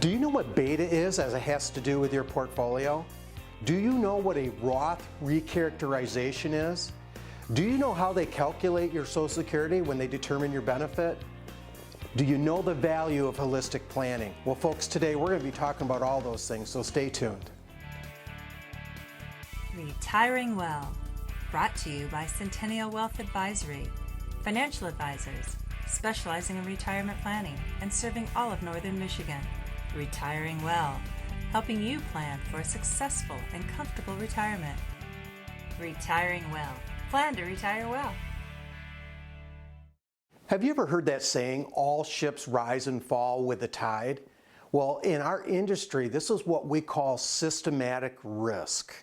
Do you know what beta is as it has to do with your portfolio? Do you know what a Roth Re-Characterization is? Do you know how they calculate your Social Security when they determine your benefit? Do you know the value of holistic planning? Well, folks, today we're going to be talking about all those things, so stay tuned. Retiring Well, brought to you by Centennial Wealth Advisory, financial advisors specializing in retirement planning and serving all of Northern Michigan. Retiring Well, helping you plan for a successful and comfortable retirement. Retiring Well, plan to retire well. Have you ever heard that saying, all ships rise and fall with the tide? Well, in our industry, this is what we call systematic risk,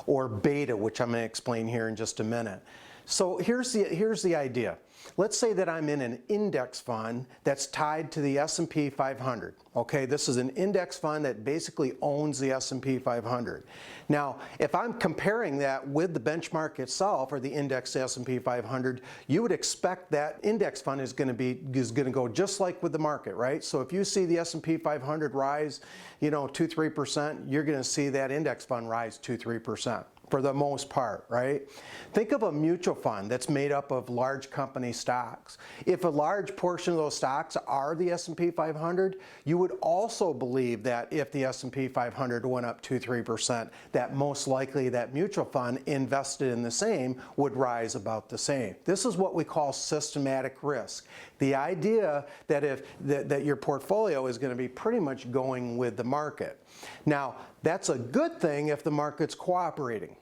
or beta, which I'm going to explain here in just a minute. So here's the idea. Let's say that I'm in an index fund that's tied to the S&P 500. Okay, this is an index fund that basically owns the S&P 500. Now, if I'm comparing that with the benchmark itself, or the index S&P 500, you would expect that index fund is going to go just like with the market, right? So if you see the S&P 500 rise, 2-3%, you're going to see that index fund rise 2-3%. For the most part, right? Think of a mutual fund that's made up of large company stocks. If a large portion of those stocks are the S&P 500, you would also believe that if the S&P 500 went up 2-3%, that most likely that mutual fund invested in the same would rise about the same. This is what we call systematic risk. The idea that that your portfolio is going to be pretty much going with the market. Now, that's a good thing if the market's cooperating.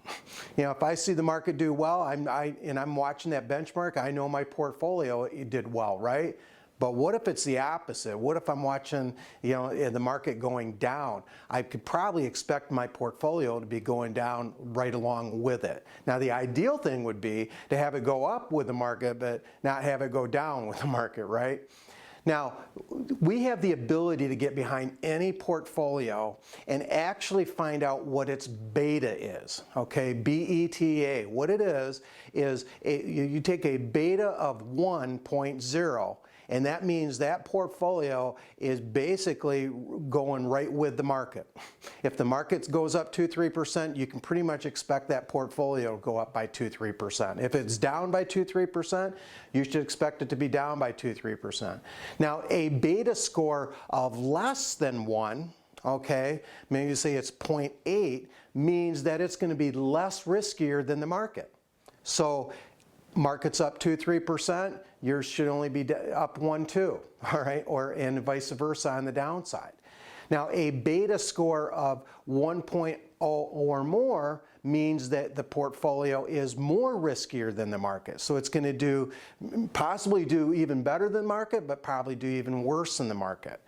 If I see the market do well, and I'm watching that benchmark, I know my portfolio did well, right? But what if it's the opposite? What if I'm watching, the market going down? I could probably expect my portfolio to be going down right along with it. Now, the ideal thing would be to have it go up with the market, but not have it go down with the market, right? Now, we have the ability to get behind any portfolio and actually find out what its beta is, okay? B-E-T-A. What it is you take a beta of 1.0, and that means that portfolio is basically going right with the market. If the market goes up 2-3%, you can pretty much expect that portfolio to go up by 2-3%. If it's down by 2-3%, you should expect it to be down by 2-3%. Now, a beta score of less than 1, okay, maybe you say it's 0.8, means that it's going to be less riskier than the market. So market's up 2-3%, yours should only be up 1-2, all right, and vice versa on the downside. Now, a beta score of 1.0 or more means that the portfolio is more riskier than the market. So it's going to possibly do even better than the market, but probably do even worse than the market.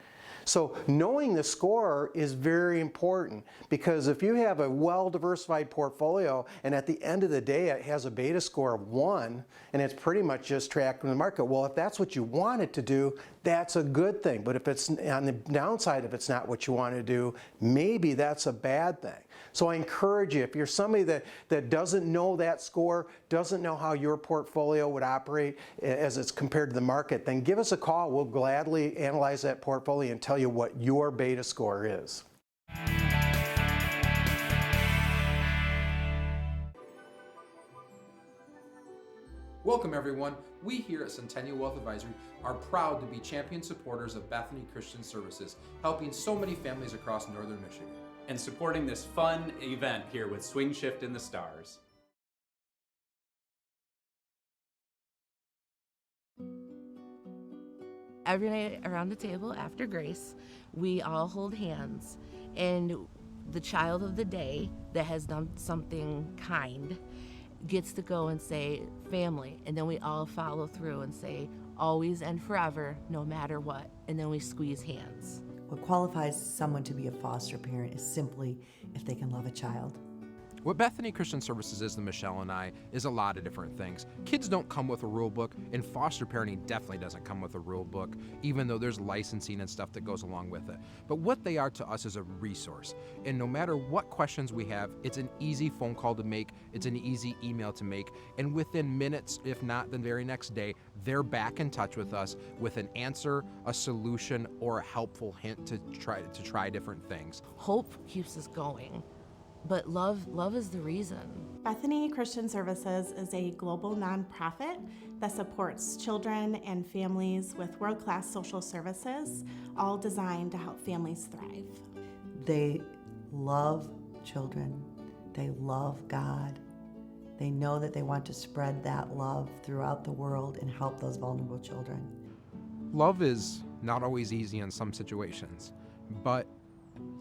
So knowing the score is very important, because if you have a well-diversified portfolio and at the end of the day it has a beta score of 1 and it's pretty much just tracking the market, well, if that's what you want it to do, that's a good thing. But if it's on the downside, if it's not what you want to do, maybe that's a bad thing. So I encourage you, if you're somebody that doesn't know that score, doesn't know how your portfolio would operate as it's compared to the market, then give us a call. We'll gladly analyze that portfolio and tell you what your beta score is. Welcome everyone. We here at Centennial Wealth Advisory are proud to be champion supporters of Bethany Christian Services, helping so many families across Northern Michigan. And supporting this fun event here with Swing Shift in the Stars. Every night around the table after grace, we all hold hands, and the child of the day that has done something kind gets to go and say family, and then we all follow through and say always and forever, no matter what, and then we squeeze hands. What qualifies someone to be a foster parent is simply if they can love a child. What Bethany Christian Services is to Michelle and I is a lot of different things. Kids don't come with a rule book, and foster parenting definitely doesn't come with a rule book, even though there's licensing and stuff that goes along with it. But what they are to us is a resource. And no matter what questions we have, it's an easy phone call to make, it's an easy email to make, and within minutes, if not the very next day, they're back in touch with us with an answer, a solution, or a helpful hint to try different things. Hope keeps us going, but love is the reason. Bethany Christian Services is a global nonprofit that supports children and families with world-class social services, all designed to help families thrive. They love children. They love God. They know that they want to spread that love throughout the world and help those vulnerable children. Love is not always easy in some situations, but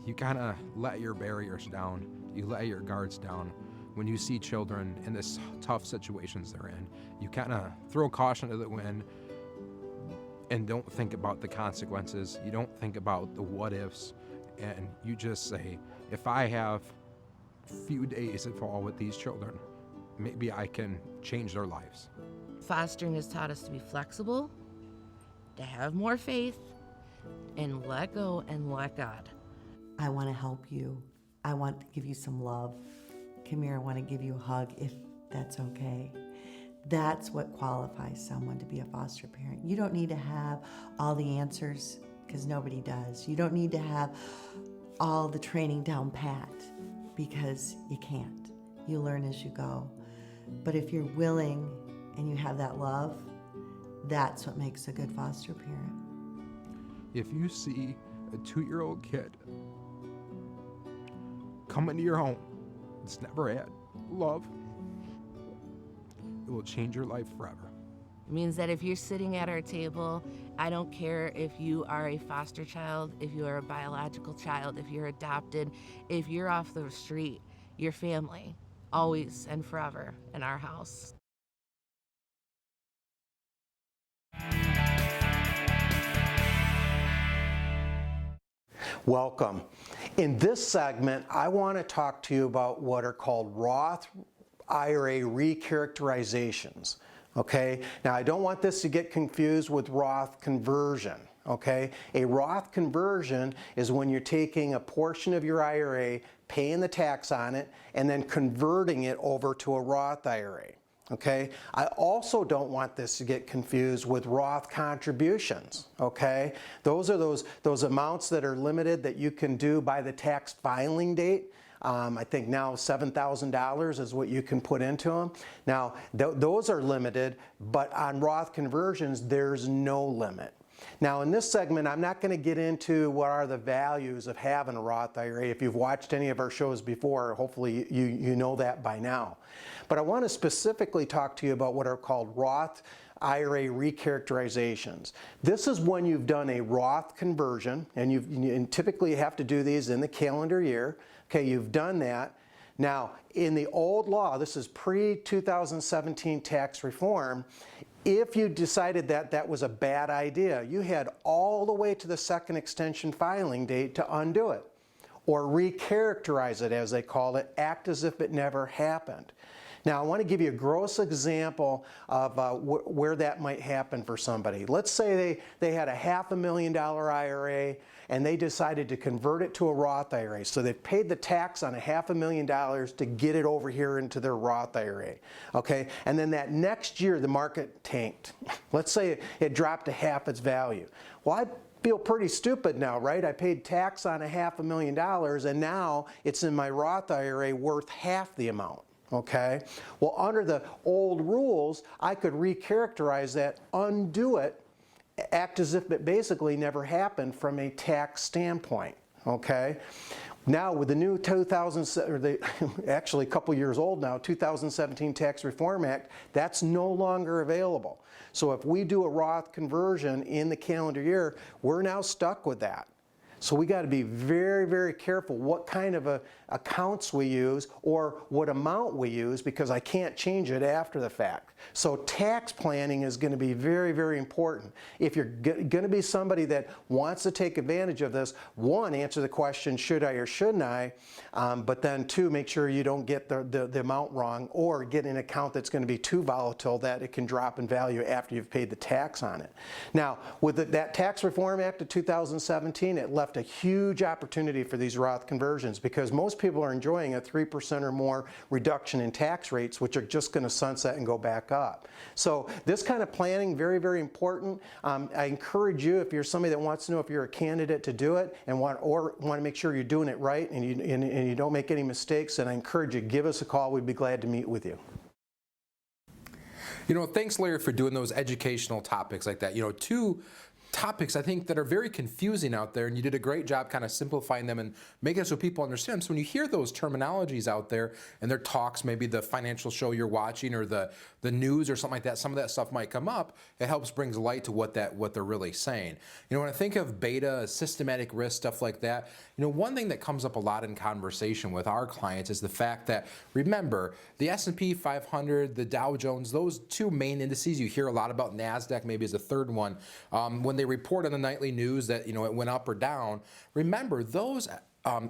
you kind of let your barriers down. You let your guards down. When you see children in this tough situations they're in, you kind of throw caution to the wind and don't think about the consequences. You don't think about the what ifs, and you just say, if I have a few days at all with these children, maybe I can change their lives. Fostering has taught us to be flexible, to have more faith, and let go and let God. I want to help you. I want to give you some love. Come here, I want to give you a hug if that's okay. That's what qualifies someone to be a foster parent. You don't need to have all the answers, because nobody does. You don't need to have all the training down pat, because you can't. You learn as you go. But if you're willing and you have that love, that's what makes a good foster parent. If you see a 2-year-old kid come into your home, it's never had love, it will change your life forever. It means that if you're sitting at our table, I don't care if you are a foster child, if you are a biological child, if you're adopted, if you're off the street, your family, always and forever in our house. Welcome. In this segment, I want to talk to you about what are called Roth IRA Re-Characterizations. Okay? Now, I don't want this to get confused with Roth conversion. Okay? A Roth conversion is when you're taking a portion of your IRA, paying the tax on it, and then converting it over to a Roth IRA. Okay? I also don't want this to get confused with Roth contributions. Okay? Those are those amounts that are limited that you can do by the tax filing date. I think now $7,000 is what you can put into them. Now, those are limited, but on Roth conversions, there's no limit. Now, in this segment, I'm not going to get into what are the values of having a Roth IRA. If you've watched any of our shows before, hopefully you know that by now. But I want to specifically talk to you about what are called Roth IRA Re-Characterizations. This is when you've done a Roth conversion, and typically you have to do these in the calendar year. Okay, you've done that. Now, in the old law, this is pre-2017 tax reform, if you decided that that was a bad idea, you had all the way to the second extension filing date to undo it, or re-characterize it, as they call it, act as if it never happened. Now, I want to give you a gross example of where that might happen for somebody. Let's say they had a $500,000 IRA and they decided to convert it to a Roth IRA. So they paid the tax on a $500,000 to get it over here into their Roth IRA. Okay, and then that next year the market tanked. Let's say it dropped to half its value. Well, I feel pretty stupid now, right? I paid tax on a $500,000 and now it's in my Roth IRA worth half the amount. Okay, well, under the old rules, I could recharacterize that, undo it, act as if it basically never happened from a tax standpoint. Okay, now with the new actually a couple years old now, 2017 Tax Reform Act, that's no longer available. So if we do a Roth conversion in the calendar year, we're now stuck with that. So we got to be very, very careful what kind of accounts we use or what amount we use, because I can't change it after the fact. So tax planning is going to be very, very important. If you're going to be somebody that wants to take advantage of this, one, answer the question, should I or shouldn't I? But then two, make sure you don't get the amount wrong or get an account that's going to be too volatile that it can drop in value after you've paid the tax on it. Now, with that Tax Reform Act of 2017, it left left a huge opportunity for these Roth conversions, because most people are enjoying a 3% or more reduction in tax rates, which are just going to sunset and go back up. So this kind of planning, very, very important. I encourage you, if you're somebody that wants to know if you're a candidate, to do it and want to make sure you're doing it right and you don't make any mistakes, then I encourage you, give us a call. We'd be glad to meet with you. You know, thanks, Larry, for doing those educational topics like that. You know, two topics I think that are very confusing out there, and you did a great job kind of simplifying them and making it so people understand them. So when you hear those terminologies out there and their talks, maybe the financial show you're watching or the news or something like that, some of that stuff might come up. It helps brings light to what they're really saying. You know, when I think of beta, systematic risk, stuff like that, you know, one thing that comes up a lot in conversation with our clients is the fact that, remember, the S&P 500, the Dow Jones, those two main indices, you hear a lot about. NASDAQ maybe is a third one. When they report on the nightly news that, you know, it went up or down, remember those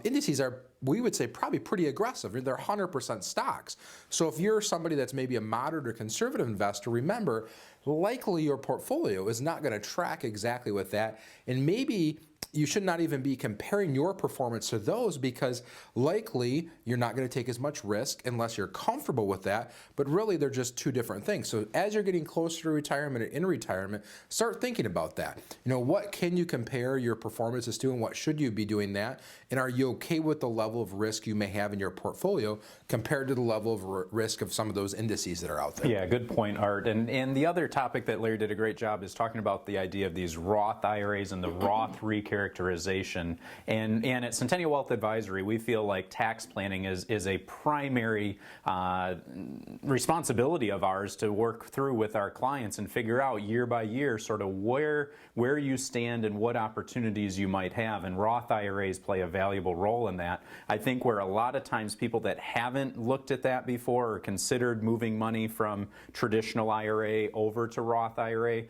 indices are, we would say, probably pretty aggressive. They're 100% stocks. So if you're somebody that's maybe a moderate or conservative investor, remember, likely your portfolio is not going to track exactly with that. And maybe you should not even be comparing your performance to those, because likely you're not going to take as much risk unless you're comfortable with that, but really they're just two different things. So as you're getting closer to retirement or in retirement, start thinking about that. You know, what can you compare your performances to, and what should you be doing that? And are you okay with the level of risk you may have in your portfolio compared to the level of risk of some of those indices that are out there? Yeah, good point, Art. And the other topic that Larry did a great job is talking about the idea of these Roth IRAs and the Roth Re-Characterization. And at Centennial Wealth Advisory, we feel like tax planning is a primary responsibility of ours to work through with our clients and figure out year by year sort of where you stand and what opportunities you might have. And Roth IRAs play a valuable role in that. I think where a lot of times people that haven't looked at that before or considered moving money from traditional IRA over to Roth IRA,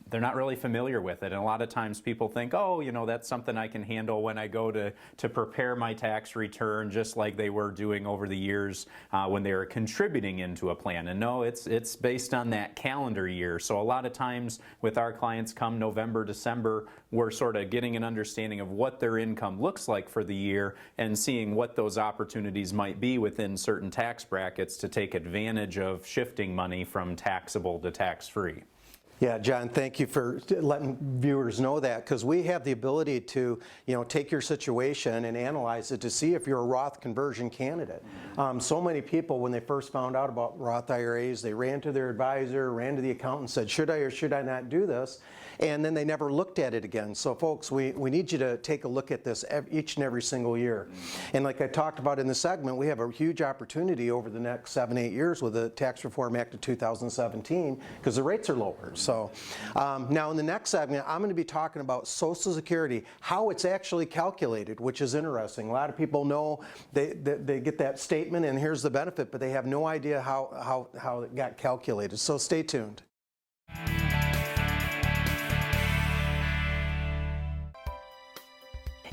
they're not really familiar with it. And a lot of times people think, oh, you know, that's something I can handle when I go to prepare my tax return, just like they were doing over the years when they were contributing into a plan. And no, it's based on that calendar year. So a lot of times with our clients come November, December, we're sort of getting an understanding of what their income looks like for the year and seeing what those opportunities might be within certain tax brackets to take advantage of shifting money from taxable to tax-free. Yeah, John, thank you for letting viewers know that, because we have the ability to, you know, take your situation and analyze it to see if you're a Roth conversion candidate. So many people, when they first found out about Roth IRAs, they ran to their advisor, ran to the accountant, said, should I or should I not do this? And then they never looked at it again. So folks, we need you to take a look at this each and every single year. And like I talked about in the segment, we have a huge opportunity over the next 7-8 years with the Tax Reform Act of 2017, because the rates are lower. So now in the next segment, I'm going to be talking about Social Security, how it's actually calculated, which is interesting. A lot of people know they get that statement and here's the benefit, but they have no idea how it got calculated. So stay tuned.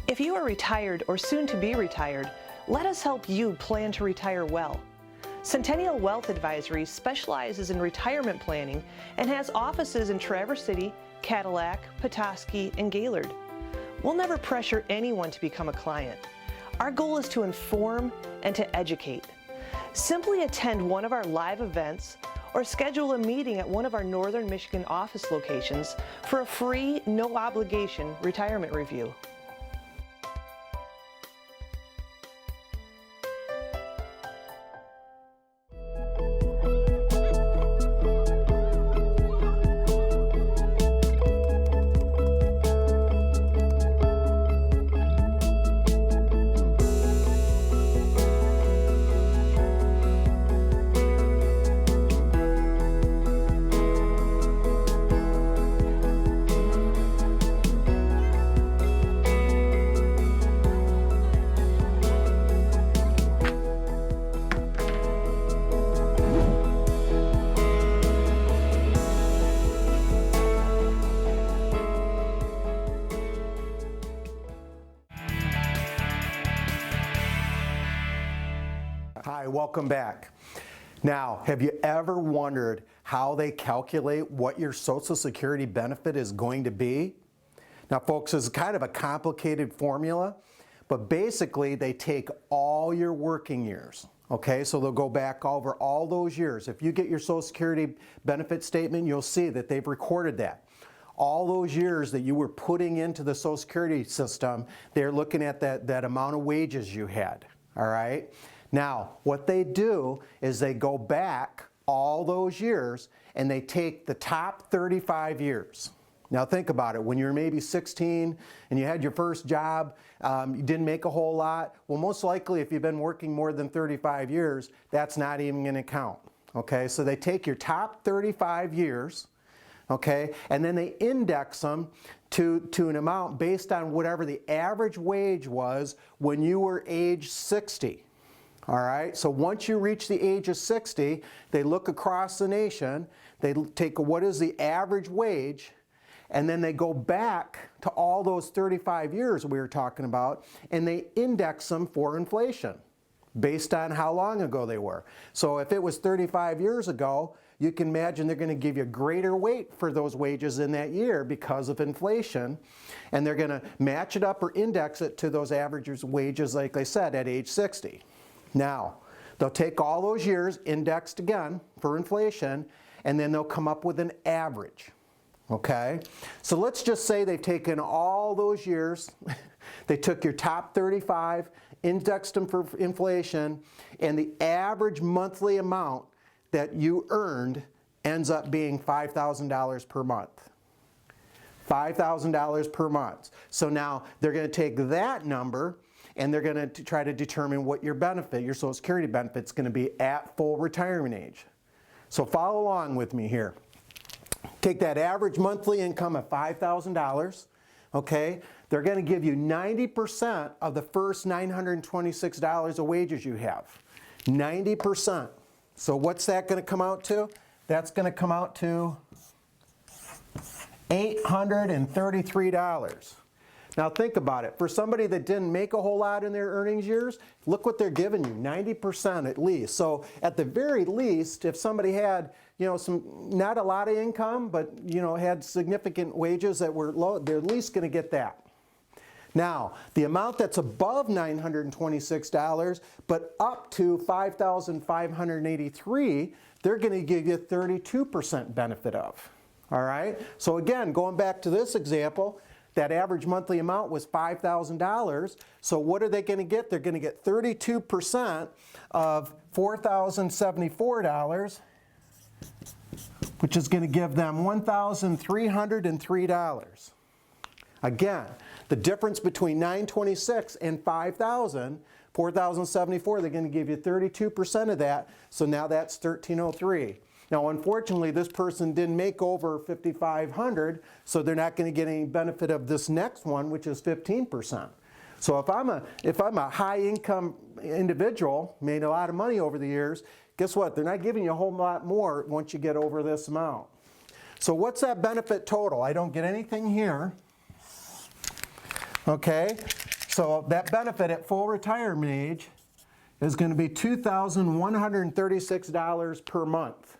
If you are retired or soon to be retired, let us help you plan to retire well. Centennial Wealth Advisory specializes in retirement planning and has offices in Traverse City, Cadillac, Petoskey, and Gaylord. We'll never pressure anyone to become a client. Our goal is to inform and to educate. Simply attend one of our live events or schedule a meeting at one of our Northern Michigan office locations for a free, no-obligation retirement review. Hi, welcome back. Now, have you ever wondered how they calculate what your Social Security benefit is going to be? Now folks, this is kind of a complicated formula, but basically they take all your working years. Okay, so they'll go back over all those years. If you get your Social Security benefit statement, you'll see that they've recorded that. All those years that you were putting into the Social Security system, they're looking at that amount of wages you had, all right? Now, what they do is they go back all those years and they take the top 35 years. Now think about it, when you were maybe 16 and you had your first job, you didn't make a whole lot, well most likely if you've been working more than 35 years, that's not even going to count. Okay, so they take your top 35 years, okay, and then they index them to an amount based on whatever the average wage was when you were age 60. All right, so once you reach the age of 60, they look across the nation, they take what is the average wage, and then they go back to all those 35 years we were talking about, and they index them for inflation based on how long ago they were. So if it was 35 years ago, you can imagine they're going to give you greater weight for those wages in that year because of inflation, and they're going to match it up or index it to those average wages, like I said, at age 60. Now, they'll take all those years indexed again for inflation, and then they'll come up with an average. Okay, so let's just say they've taken all those years, they took your top 35, indexed them for inflation, and the average monthly amount that you earned ends up being $5,000 per month. $5,000 per month. So now they're going to take that number and they're going to try to determine what your benefit, your Social Security benefit, is going to be at full retirement age. So follow along with me here. Take that average monthly income of $5,000, okay? They're going to give you 90% of the first $926 of wages you have. 90%. So what's that going to come out to? That's going to come out to $833. Now think about it. For somebody that didn't make a whole lot in their earnings years, look what they're giving you, 90% at least. So at the very least, if somebody had, you know, not a lot of income, but, you know, had significant wages that were low, they're at least going to get that. Now, the amount that's above $926, but up to $5,583, they're going to give you 32% benefit of. All right? So again, going back to this example, that average monthly amount was $5,000. So what are they going to get? They're going to get 32% of $4,074, which is going to give them $1,303. Again, the difference between $926 and $5,000, $4,074, they're going to give you 32% of that. So now that's $1,303. Now, unfortunately, this person didn't make over $5,500, so they're not going to get any benefit of this next one, which is 15%. So if I'm a high-income individual, made a lot of money over the years, guess what? They're not giving you a whole lot more once you get over this amount. So what's that benefit total? I don't get anything here. Okay, so that benefit at full retirement age is going to be $2,136 per month.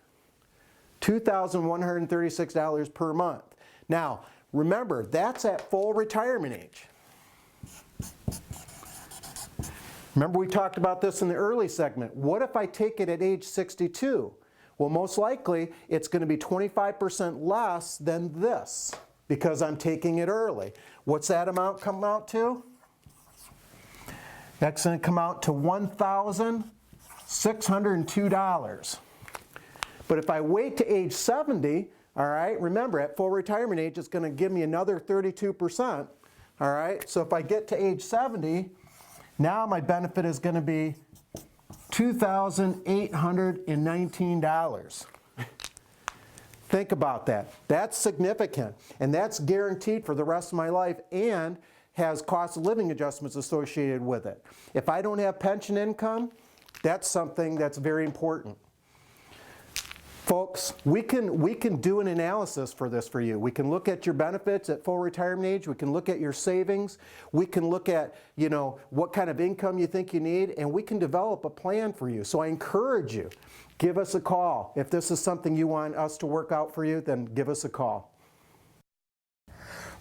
$2,136 per month. Now, remember, that's at full retirement age. Remember we talked about this in the early segment. What if I take it at age 62? Well, most likely it's going to be 25% less than this because I'm taking it early. What's that amount come out to? That's going to come out to $1,602. But if I wait to age 70, all right, remember at full retirement age, it's going to give me another 32%. All right, so if I get to age 70, now my benefit is going to be $2,819. Think about that. That's significant, and that's guaranteed for the rest of my life and has cost of living adjustments associated with it. If I don't have pension income, that's something that's very important. Folks, we can do an analysis for this for you. We can look at your benefits at full retirement age. We can look at your savings. We can look at, you know, what kind of income you think you need, and we can develop a plan for you. So I encourage you, give us a call. If this is something you want us to work out for you, then give us a call.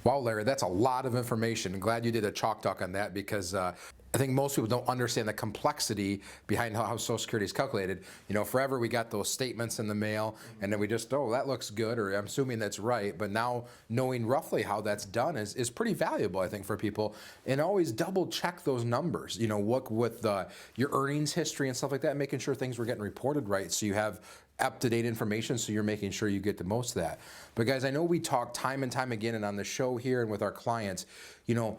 Wow, Larry, that's a lot of information. I'm glad you did a chalk talk on that, because I think most people don't understand the complexity behind how Social Security is calculated. You know, forever we got those statements in the mail, and then we just, oh, that looks good, or I'm assuming that's right. But now knowing roughly how that's done is pretty valuable, I think, for people. And always double check those numbers. You know, look with your earnings history and stuff like that, making sure things were getting reported right, so you have up-to-date information, so you're making sure you get the most of that. But guys, I know we talk time and time again, and on the show here and with our clients, you know,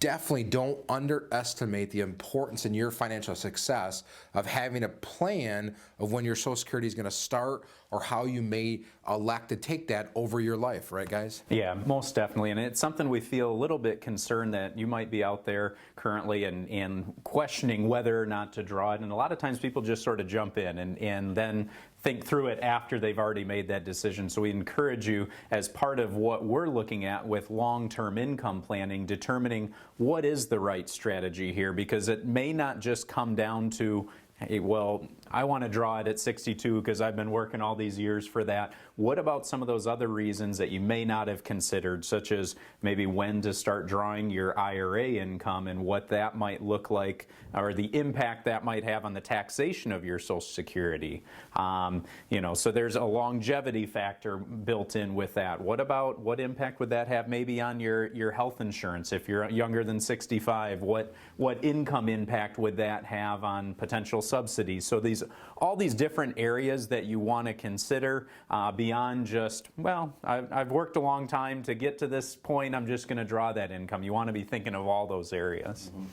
definitely don't underestimate the importance in your financial success of having a plan of when your Social Security is going to start, or how you may elect to take that over your life, right, guys? Yeah, most definitely. And it's something we feel a little bit concerned that you might be out there currently and questioning whether or not to draw it. And a lot of times people just sort of jump in and then think through it after they've already made that decision. So we encourage you, as part of what we're looking at with long-term income planning, determining what is the right strategy here, because it may not just come down to, hey, well, I want to draw it at 62 because I've been working all these years for that. What about some of those other reasons that you may not have considered, such as maybe when to start drawing your IRA income and what that might look like, or the impact that might have on the taxation of your Social Security? You know, so there's a longevity factor built in with that. What impact would that have maybe on your health insurance if you're younger than 65? What income impact would that have on potential subsidies? So all these different areas that you want to consider beyond just, well, I've worked a long time to get to this point, I'm just going to draw that income. You want to be thinking of all those areas. Mm-hmm.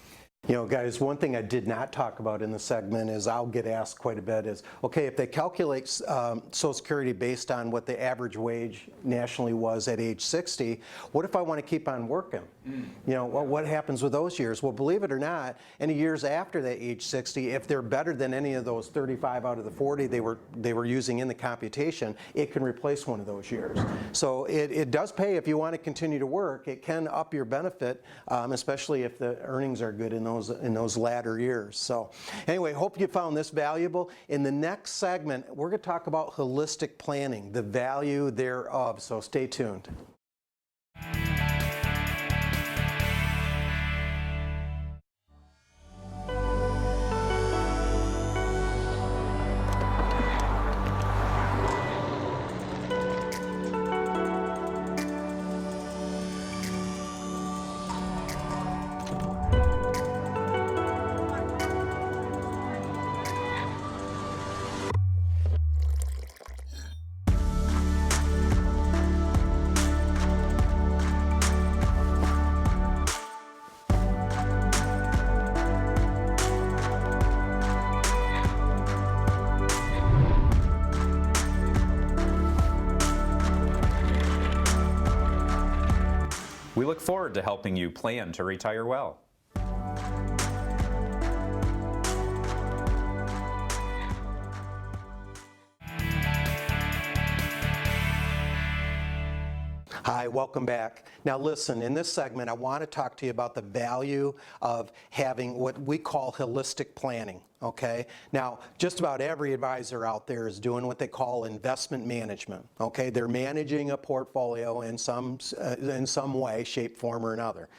You know, guys, one thing I did not talk about in the segment is, I'll get asked quite a bit, is, okay, if they calculate Social Security based on what the average wage nationally was at age 60, what if I want to keep on working? You know, what happens with those years? Well, believe it or not, any years after that age 60, if they're better than any of those 35 out of the 40 they were using in the computation, it can replace one of those years. So it does pay if you want to continue to work. It can up your benefit, especially if the earnings are good in those latter years. So anyway, hope you found this valuable. In the next segment, we're going to talk about holistic planning, the value thereof. So stay tuned. We look forward to helping you plan to retire well. Hi, welcome back. Now listen, in this segment I want to talk to you about the value of having what we call holistic planning, okay? Now, just about every advisor out there is doing what they call investment management, okay? They're managing a portfolio in some way, shape, form, or another.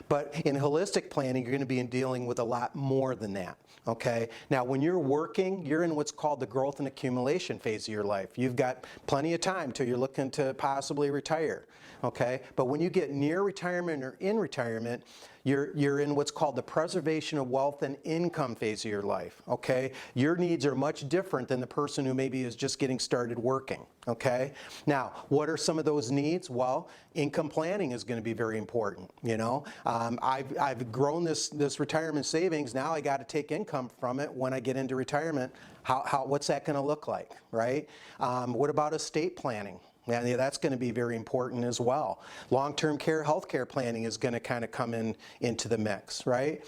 But in holistic planning, you're going to be dealing with a lot more than that, okay? Now, when you're working, you're in what's called the growth and accumulation phase of your life. You've got plenty of time till you're looking to possibly retire, okay? But when you get near retirement or in retirement, you're in what's called the preservation of wealth and income phase of your life, okay? Your needs are much different than the person who maybe is just getting started working, okay? Now, what are some of those needs? Well, income planning is going to be very important, you know? I've grown this retirement savings, now I got to take income from it when I get into retirement. What's that going to look like, right? What about estate planning? Yeah, that's going to be very important as well. Long-term care, healthcare planning is going to kind of come into the mix, right?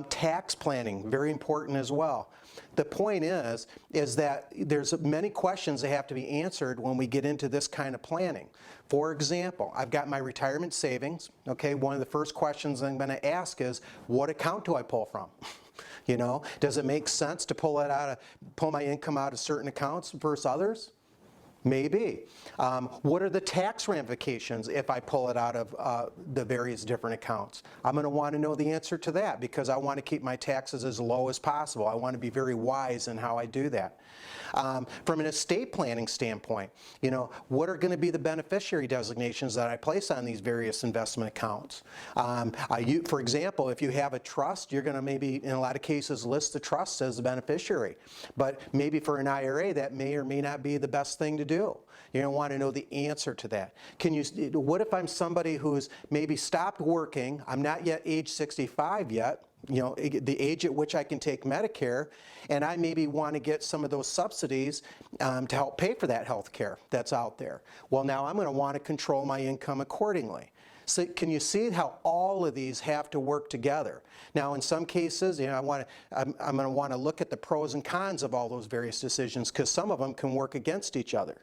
Tax planning, very important as well. The point is that there's many questions that have to be answered when we get into this kind of planning. For example, I've got my retirement savings, okay? One of the first questions I'm going to ask is, what account do I pull from? You know, does it make sense to pull my income out of certain accounts versus others? Maybe. What are the tax ramifications if I pull it out of the various different accounts? I'm going to want to know the answer to that because I want to keep my taxes as low as possible. I want to be very wise in how I do that. From an estate planning standpoint, what are going to be the beneficiary designations that I place on these various investment accounts? For example, if you have a trust, you're going to maybe, in a lot of cases, list the trust as the beneficiary. But maybe for an IRA, that may or may not be the best thing to do. You're going to want to know the answer to that. What if I'm somebody who's maybe stopped working, I'm not yet age 65 yet, the age at which I can take Medicare, and I maybe want to get some of those subsidies to help pay for that health care that's out there. Well, now I'm going to want to control my income accordingly. So can you see how all of these have to work together? Now, in some cases, I'm going to want to look at the pros and cons of all those various decisions because some of them can work against each other.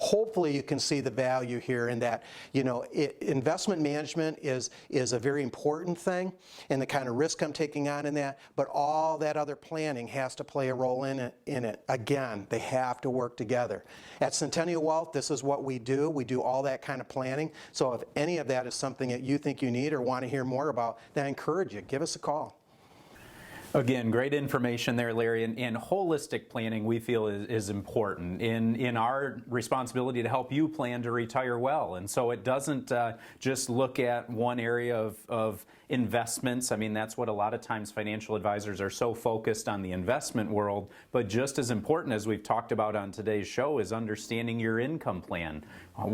Hopefully you can see the value here in that, investment management is a very important thing and the kind of risk I'm taking on in that, but all that other planning has to play a role in it. Again, they have to work together. At Centennial Wealth, this is what we do. We do all that kind of planning. So if any of that is something that you think you need or want to hear more about, then I encourage you, give us a call. Again, great information there, Larry. And holistic planning, we feel, is important in our responsibility to help you plan to retire well. And so it doesn't just look at one area of investments. I mean, that's what a lot of times financial advisors are so focused on, the investment world. But just as important, as we've talked about on today's show, is understanding your income plan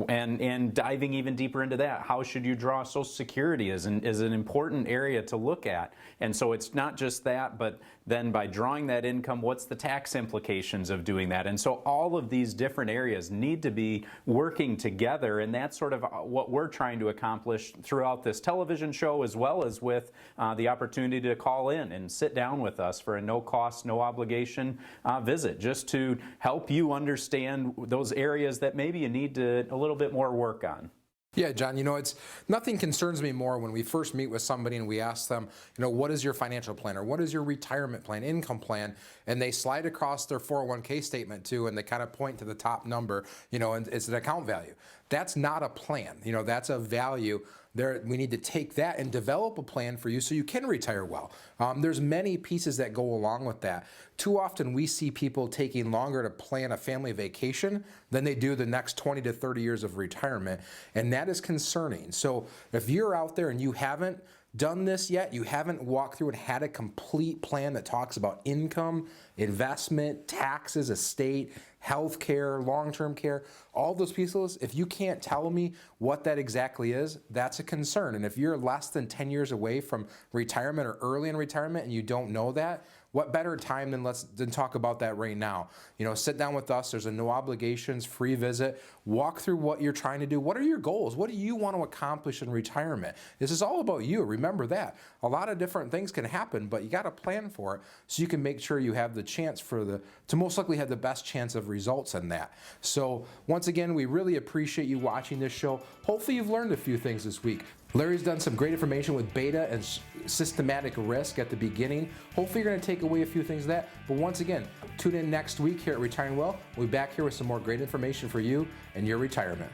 and diving even deeper into that. How should you draw Social Security is an important area to look at. And so it's not just that, but then by drawing that income, what's the tax implications of doing that? And so all of these different areas need to be working together, and that's sort of what we're trying to accomplish throughout this television show, as well as with the opportunity to call in and sit down with us for a no-cost, no-obligation visit, just to help you understand those areas that maybe you need a little bit more work on. Yeah, John, it's nothing concerns me more when we first meet with somebody and we ask them, what is your financial plan or what is your retirement plan, income plan, and they slide across their 401k statement too, and they kind of point to the top number, and it's an account value. That's not a plan. That's a value. We need to take that and develop a plan for you so you can retire well. There's many pieces that go along with that. Too often we see people taking longer to plan a family vacation than they do the next 20 to 30 years of retirement, and that is concerning. So if you're out there and you haven't done this yet, you haven't walked through and had a complete plan that talks about income, investment, taxes, estate, health care, long-term care, all those pieces, if you can't tell me what that exactly is, that's a concern. And if you're less than 10 years away from retirement or early in retirement and you don't know that, what better time than talk about that right now? Sit down with us. There's a no obligations, free visit. Walk through what you're trying to do. What are your goals? What do you want to accomplish in retirement? This is all about you. Remember that. A lot of different things can happen, but you got to plan for it so you can make sure you have the chance to most likely have the best chance of results in that. So once again, we really appreciate you watching this show. Hopefully you've learned a few things this week. Larry's done some great information with beta and systematic risk at the beginning. Hopefully you're going to take away a few things of that. But once again, tune in next week here at Retiring Well. We'll be back here with some more great information for you and your retirement.